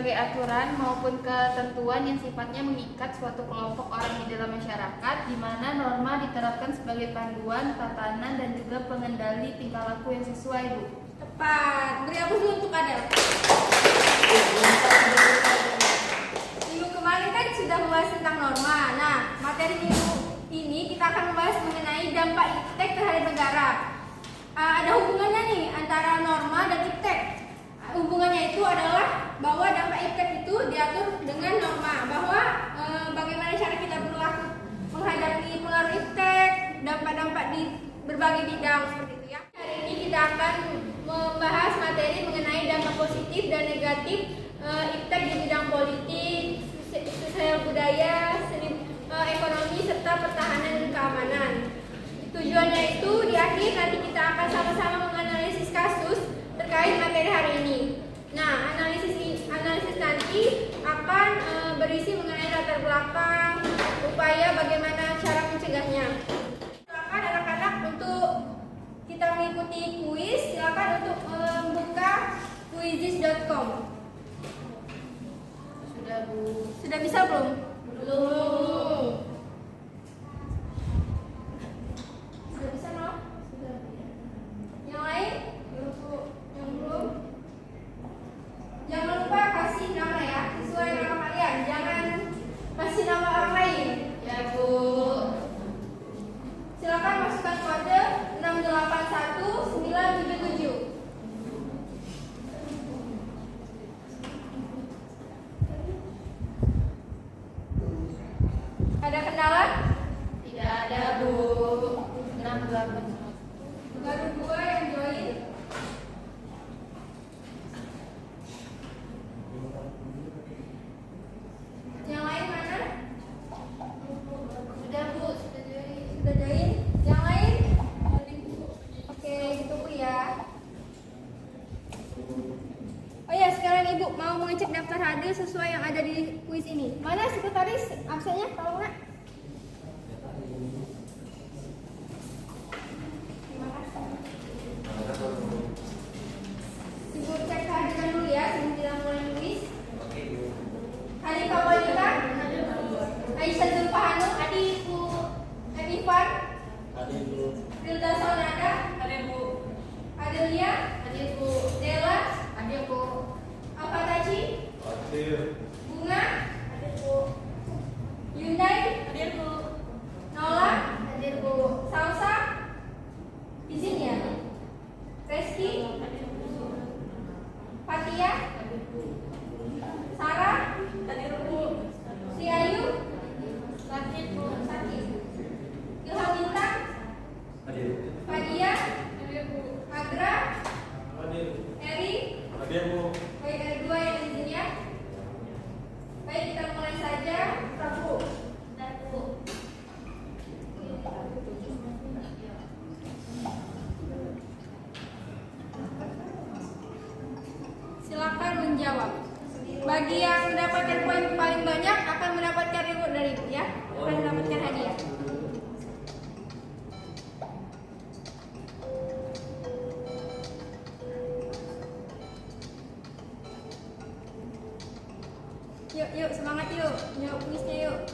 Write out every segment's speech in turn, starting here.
berbagai aturan maupun ketentuan yang sifatnya mengikat suatu kelompok orang di dalam masyarakat, di mana norma diterapkan sebagai panduan, tatanan, dan juga pengendali tingkah laku yang sesuai, Bu. Tepat. Beri aplaus dulu untuk Adel. Minggu kemarin kan sudah membahas tentang norma. Nah, materi minggu ini kita akan membahas mengenai dampak iptek terhadap negara. Ada hubungannya nih antara norma dan iptek. Hubungannya itu adalah bahwa dampak iptek itu diatur dengan norma, bahwa bagaimana cara kita berlaku menghadapi pengaruh iptek, dampak-dampak di berbagai bidang seperti itu ya. Hari ini kita akan membahas materi mengenai dampak positif dan negatif iptek di bidang politik, sosial budaya, seni, ekonomi serta pertahanan dan keamanan. Tujuannya itu di akhir nanti kita akan sama-sama menganalisis kasus terkait materi hari ini. Nah, analisis nanti akan berisi mengenai latar belakang, upaya bagaimana cara mencegahnya. Silakan anak-anak untuk kita mengikuti kuis, silakan untuk membuka quizizz.com. Sudah, Bu. Sudah bisa belum? Belum. Sudah bisa, no? Sudah. Yang lain? Yang belum? Jangan lupa kasih nama ya, sesuai nama kalian. Jangan kasih nama orang lain. Ya, Bu. Silakan masukkan kode 681977. Ada kendala? Tidak ada, Bu. 68. Baru 2 yang join. Yang lain mana? Sudah, Bu. Sudah jadi. Sudah join. Yang lain? Oke, gitu Bu ya. Oh ya, sekarang Ibu mau mengecek daftar hadir sesuai yang ada di kuis ini. Mana sekretaris absennya? Tolong nggak? Terima kasih. Ibu cek kehadiran dulu ya sebelum kita mulai kuis. Hanifah Monika, Aisyah Zulfahanu, Adi Ibu, Hanifah, Rilda Saunada, Adelia, Dela, Alfataji, Bunga, Yundai, Nola, Salsa, izin ya, Reski, Fatia, Sarah, Si Ayu, Sakit, Ilham Bintang, Fadia, Agra, Eri. Baik, ada 2 yang izin ya. Baik, kita mulai saja. Prabu. Silakan menjawab. Bagi yang mendapatkan poin paling banyak akan mendapatkan reward dari Ibu ya. Akan mendapatkan hadiah. Yuk, semangat yuk. Yuk, kuisnya yuk.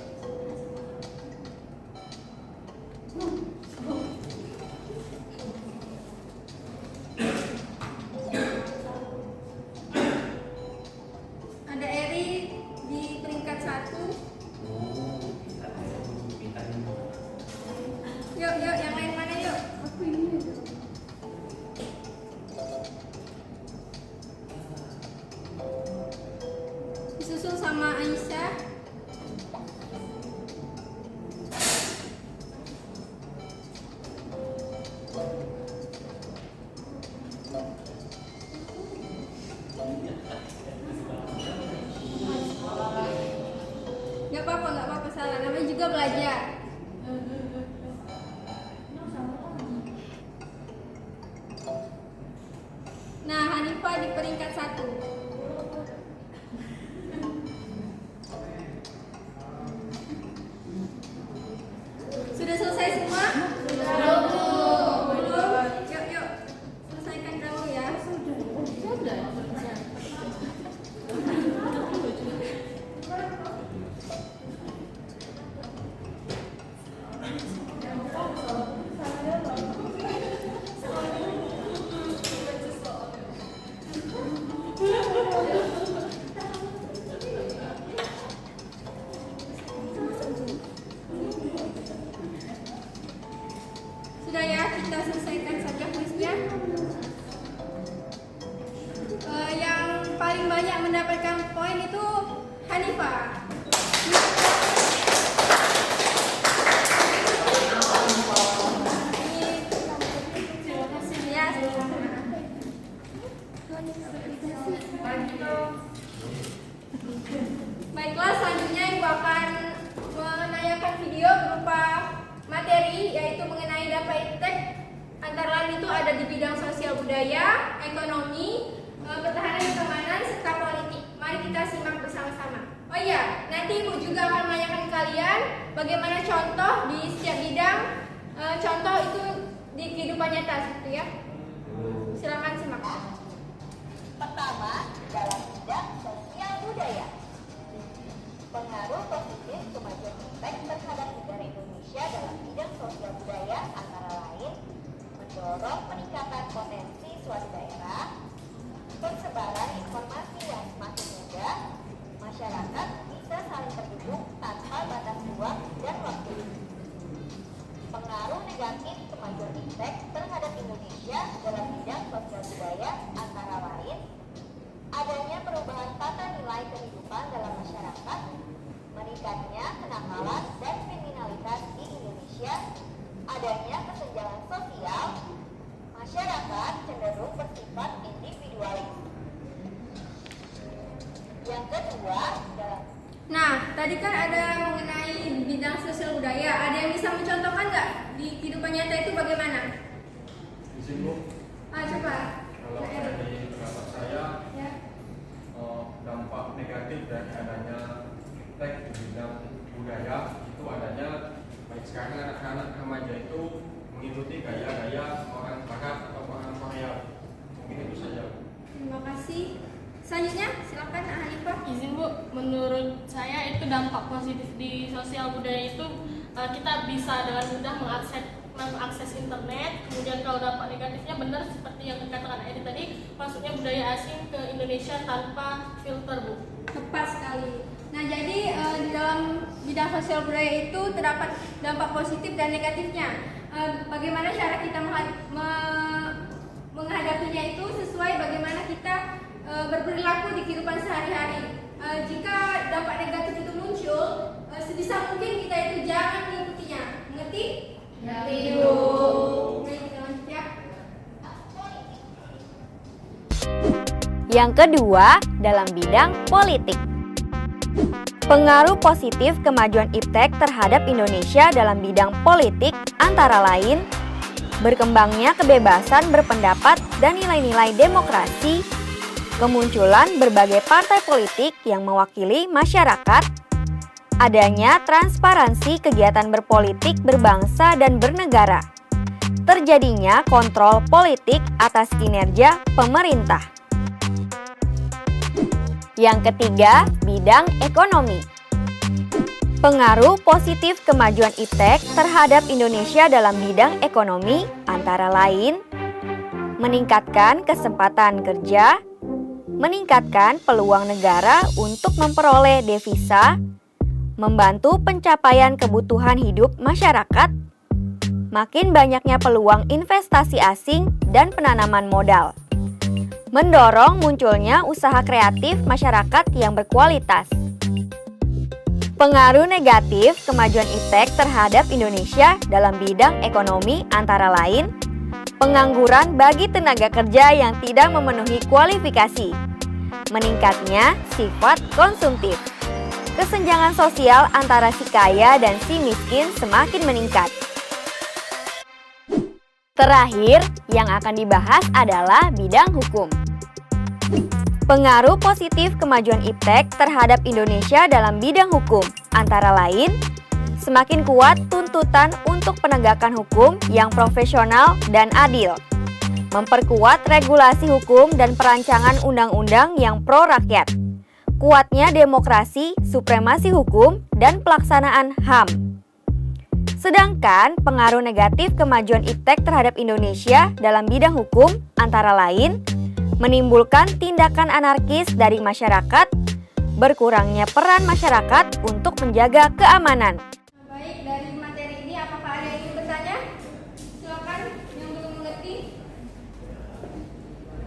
Ada Eri di peringkat 1. Yuk, yang lain mana yuk? Aku ini. Disusul sama Aisyah. Gak apa-apa salah. Namanya juga belajar. Nah, Hanifah di peringkat 1. Sudah selesai semua? Belum. Yuk. Selesaikan dahulu ya. Sudah. Hanifah. Terima kasih. Ya. Baiklah, selanjutnya Ibu akan menanyakan video berupa materi yaitu mengenai dampak iptek antara lain itu ada di bidang sosial budaya, ekonomi, pertahanan dan keamanan serta politik. Mari kita simak bersama-sama. Oh iya, nanti Ibu juga akan menanyakan kalian bagaimana contoh di setiap bidang, contoh itu di kehidupan nyata gitu ya. Silakan simak. Pertama, dalam bidang sosial budaya. Pengaruh positif kemajuan iptek terhadap negara Indonesia dalam bidang sosial budaya antara lain mendorong peningkatan potensi suatu daerah, persebaran informasi yang semakin mudah, masyarakat bisa saling terhubung tanpa batas ruang dan waktu. Pengaruh negatif kemajuan iptek terhadap Indonesia dalam bidang sosial budaya antara lain adanya perubahan tata nilai kehidupan dalam masyarakat, meningkatnya kenakalan dan kriminalitas di Indonesia, adanya kesenjangan sosial, masyarakat cenderung bersifat individualis. Yang kedua, dalam Nah, tadi kan ada mengenai bidang sosial budaya. Ada yang bisa mencontohkan nggak di kehidupan nyata itu bagaimana? Izin Bu, Coba. kalau dari pendapat saya, Ya. dampak negatif dari adanya iptek di bidang budaya itu adanya baik sekarang anak-anak remaja itu mengikuti gaya-gaya orang Barat atau orang Korea. Mungkin itu saja. Terima kasih. Selanjutnya, silakan Hanifah. Izin Bu, menurut saya itu dampak positif di sosial budaya itu kita bisa dengan mudah mengakses internet. Kemudian kalau dampak negatifnya benar seperti yang dikatakan Edi tadi, masuknya budaya asing ke Indonesia tanpa filter Bu. Tepat sekali. Nah, jadi di dalam bidang sosial budaya itu terdapat dampak positif dan negatifnya. Bagaimana cara kita menghadapinya itu sesuai bagaimana kita berperilaku di kehidupan sehari-hari. Jika dampak negatif itu muncul, sebisa mungkin kita itu jangan mengikutinya. Mengerti? Ngerti, Bu. Baik, kita lanjut ya. Yang kedua, dalam bidang politik. Pengaruh positif kemajuan iptek terhadap Indonesia dalam bidang politik antara lain berkembangnya kebebasan berpendapat dan nilai-nilai demokrasi, kemunculan berbagai partai politik yang mewakili masyarakat, adanya transparansi kegiatan berpolitik berbangsa dan bernegara, terjadinya kontrol politik atas kinerja pemerintah. Yang ketiga, bidang ekonomi. Pengaruh positif kemajuan iptek terhadap Indonesia dalam bidang ekonomi antara lain meningkatkan kesempatan kerja, meningkatkan peluang negara untuk memperoleh devisa, membantu pencapaian kebutuhan hidup masyarakat, makin banyaknya peluang investasi asing dan penanaman modal, mendorong munculnya usaha kreatif masyarakat yang berkualitas. Pengaruh negatif kemajuan iptek terhadap Indonesia dalam bidang ekonomi antara lain pengangguran bagi tenaga kerja yang tidak memenuhi kualifikasi, meningkatnya sifat konsumtif, kesenjangan sosial antara si kaya dan si miskin semakin meningkat. Terakhir, yang akan dibahas adalah bidang hukum. Pengaruh positif kemajuan iptek terhadap Indonesia dalam bidang hukum antara lain semakin kuat tuntutan untuk penegakan hukum yang profesional dan adil, memperkuat regulasi hukum dan perancangan undang-undang yang pro rakyat, kuatnya demokrasi, supremasi hukum, dan pelaksanaan HAM. Sedangkan pengaruh negatif kemajuan iptek terhadap Indonesia dalam bidang hukum antara lain menimbulkan tindakan anarkis dari masyarakat, berkurangnya peran masyarakat untuk menjaga keamanan. Baik, dari materi ini apakah ada yang ingin bertanya? Silakan yang belum mengerti.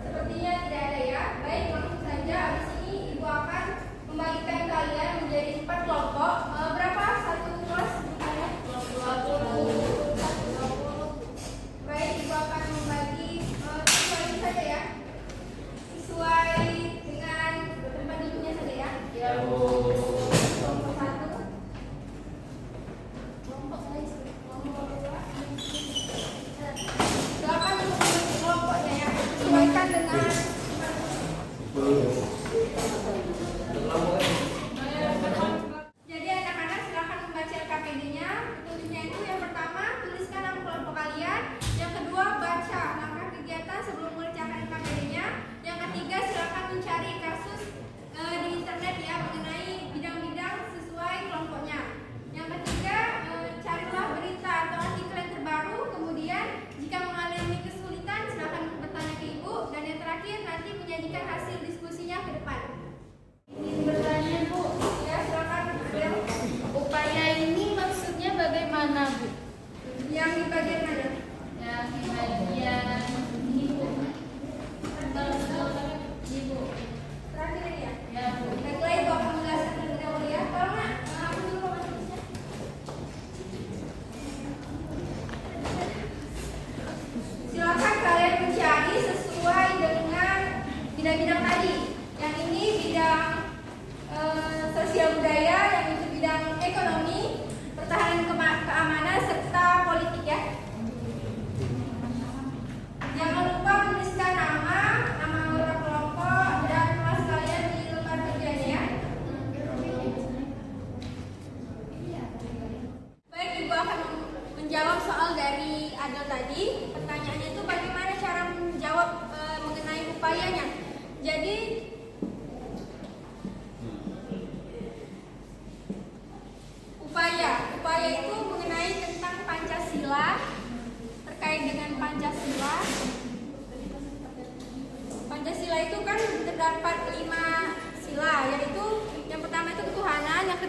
Sepertinya tidak ada ya. Baik, langsung saja habis ini Ibu akan membagikan kalian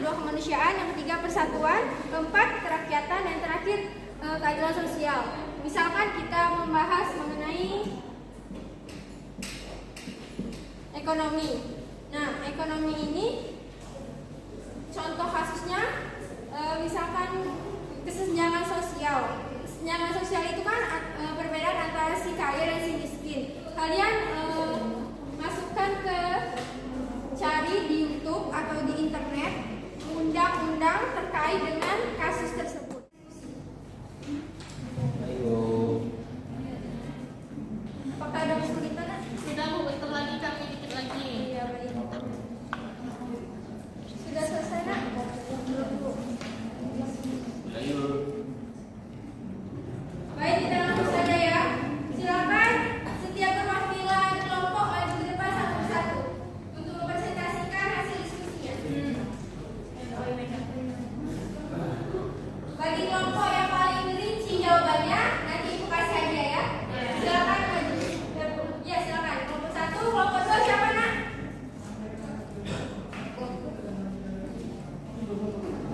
kedua kemanusiaan, yang ketiga persatuan, keempat kerakyatan, dan terakhir keadilan sosial. Misalkan kita membahas mengenai ekonomi. Nah, ekonomi ini contoh kasusnya misalkan kesenjangan sosial. Kesenjangan sosial itu kan perbedaan antara si kaya dan si miskin. Kalian masukkan ke cari di YouTube atau di internet undang-undang terkait dengan kasus tersebut. Apakah ada kesulitan? Sudah Bu, bentar lagi kami dikit lagi. Iya, baik. Sudah selesai, Nak? Belum, Bu. Baik, kita langsung saja ya. Silakan setiap perwakilan kelompok maju ke depan satu persatu untuk mempresentasikan hasil diskusinya. Bagi kelompok yang paling rinci jawabannya, nanti Ibu kasih hadiah ya. Silakan maju. Ya, silakan. Kelompok 1, kelompok 2 siapa, Nak?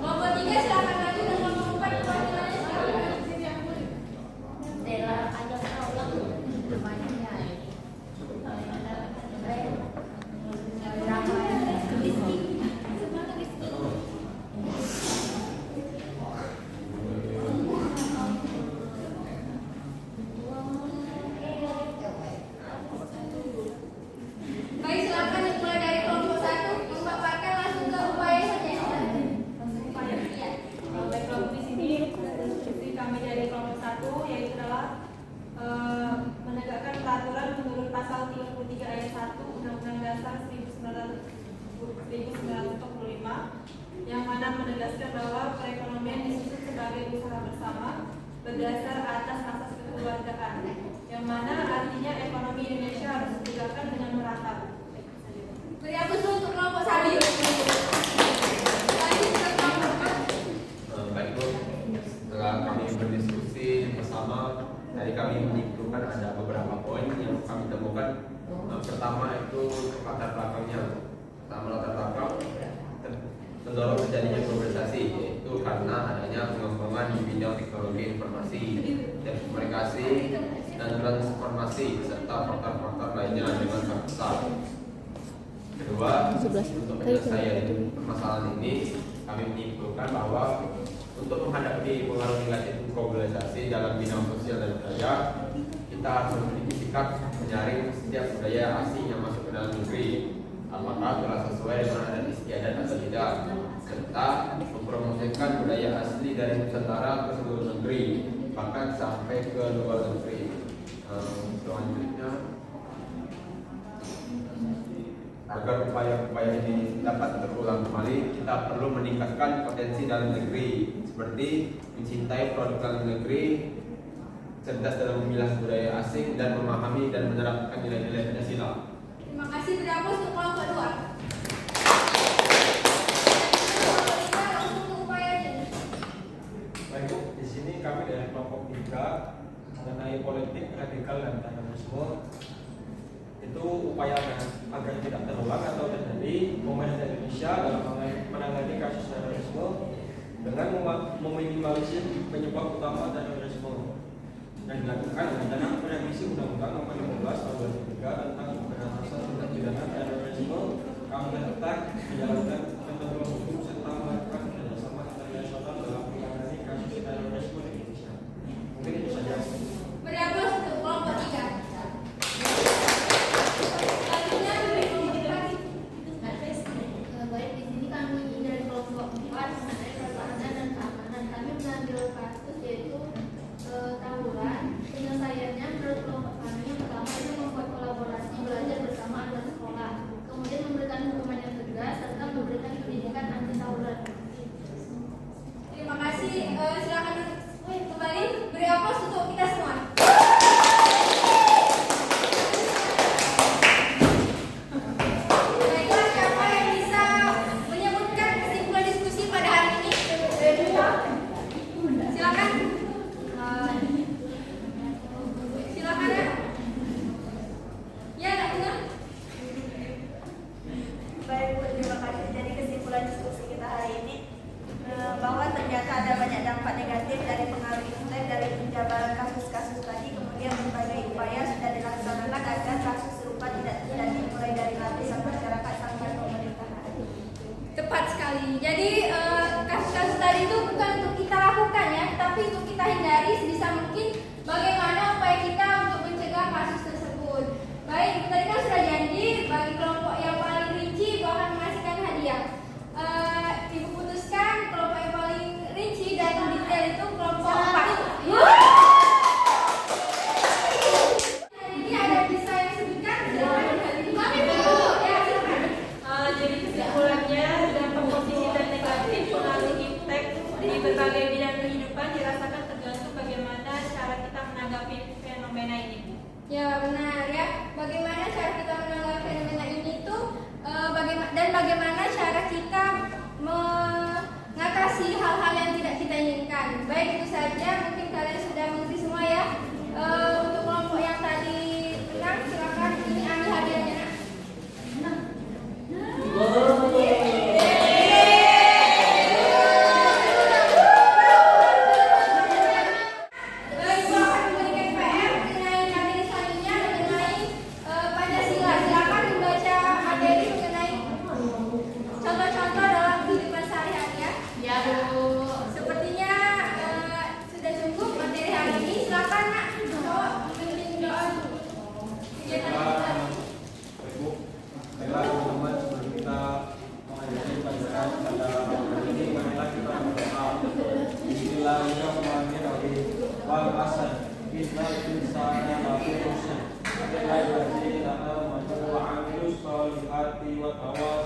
Kelompok 3 silakan maju, dan kelompok 4 perwakilannya silakan maju. Baik, silakan dimulai dari kelompok 1, memaparkan langsung ke upaya saja. Iya. Baik, kelompok di sini diskusi kami dari kelompok 1 yaitu adalah menegakkan peraturan menurut pasal 33 ayat 1 Undang-Undang Dasar 1945 yang mana menegaskan bahwa perekonomian disusun sebagai usaha bersama berdasar atas asas kekeluargaan, yang mana artinya ekonomi Indonesia harus ditegakkan dengan merata. Beri aplaus dulu untuk kelompok 1. Lanjut ke kelompok 4. Baik Bu, setelah kami berdiskusi bersama, tadi kami menyimpulkan ada beberapa poin yang kami temukan. Pertama itu latar belakangnya. Pertama latar belakang mendorong terjadinya globalisasi, yaitu karena adanya pengembangan di bidang teknologi informasi dan komunikasi dan transformasi serta faktor-faktor lainnya dengan sangat besar. Kedua, untuk menyelesaikan permasalahan ini, kami menyimpulkan bahwa untuk menghadapi pengaruh negatif globalisasi dalam bidang sosial dan budaya, kita harus memiliki sikap menyaring setiap budaya asing yang masuk ke dalam negeri, apakah telah sesuai dengan adat istiadat atau tidak, serta mempromosikan budaya asli dari Nusantara ke seluruh negeri, bahkan sampai ke luar negeri. Selanjutnya, agar upaya-upaya ini dapat terulang kembali, kita perlu meningkatkan potensi dalam negeri, seperti mencintai produk dalam negeri, cerdas dalam memilah budaya asing, dan memahami dan menerapkan nilai-nilai Pancasila. Terima kasih, beri aplaus untuk kelompok 2. Langsung ke upayanya. Baik Bu, di sini kami dari kelompok 3 mengenai politik radikal dan terorisme. Itu upaya agar tidak terulang atau terjadi pemerintah Indonesia dalam menangani kasus terorisme dengan meminimalisir penyebab utama terorisme dan dilakukan rencana revisi Undang-Undang Nomor 15 Tahun 2003 tentang pemberantasan tindak pidana terorisme, agar menjalankan ketentuan hukum serta melakukan kerjasama internasional dalam menangani kasus terorisme di Indonesia. Mungkin itu saja. Beri aplaus untuk kelompok 3. Selanjutnya beri kelompok 4. Baik, di sini kami dari kelompok 4 mengenai pertahanan dan keamanan. Kami mengambil kasus yaitu tawuran. Penyelesaiannya menurut kelompok Ya benar ya. Bagaimana cara kita menanggapi fenomena ini tuh bagaimana cara kita mengatasi hal-hal yang tidak kita inginkan. Baik, itu saja, mungkin kalian sudah mengerti semua ya. Untuk kelompok yang tadi menang, silakan ini ambil hadiahnya. Baik, gua akan memberikan PR mengenai materi selanjutnya mengenai Pancasila. Silakan membaca materi mengenai contoh-contoh dalam kehidupan sehari-hari ya. Ya, Bu. Sepertinya sudah cukup materi hari ini. Silakan Nak, cowok memimpin doa kegiatan kita. Ibu, baiklah teman-teman, sebelum kita mengajarkan pelajaran pada hari ini, marilah kita berdoa. Bismillahirrahmanirrahim. Wal asr, innal insana lafi khusr. Illal ladzina amanu wa 'amilus sholihati wa tawasaw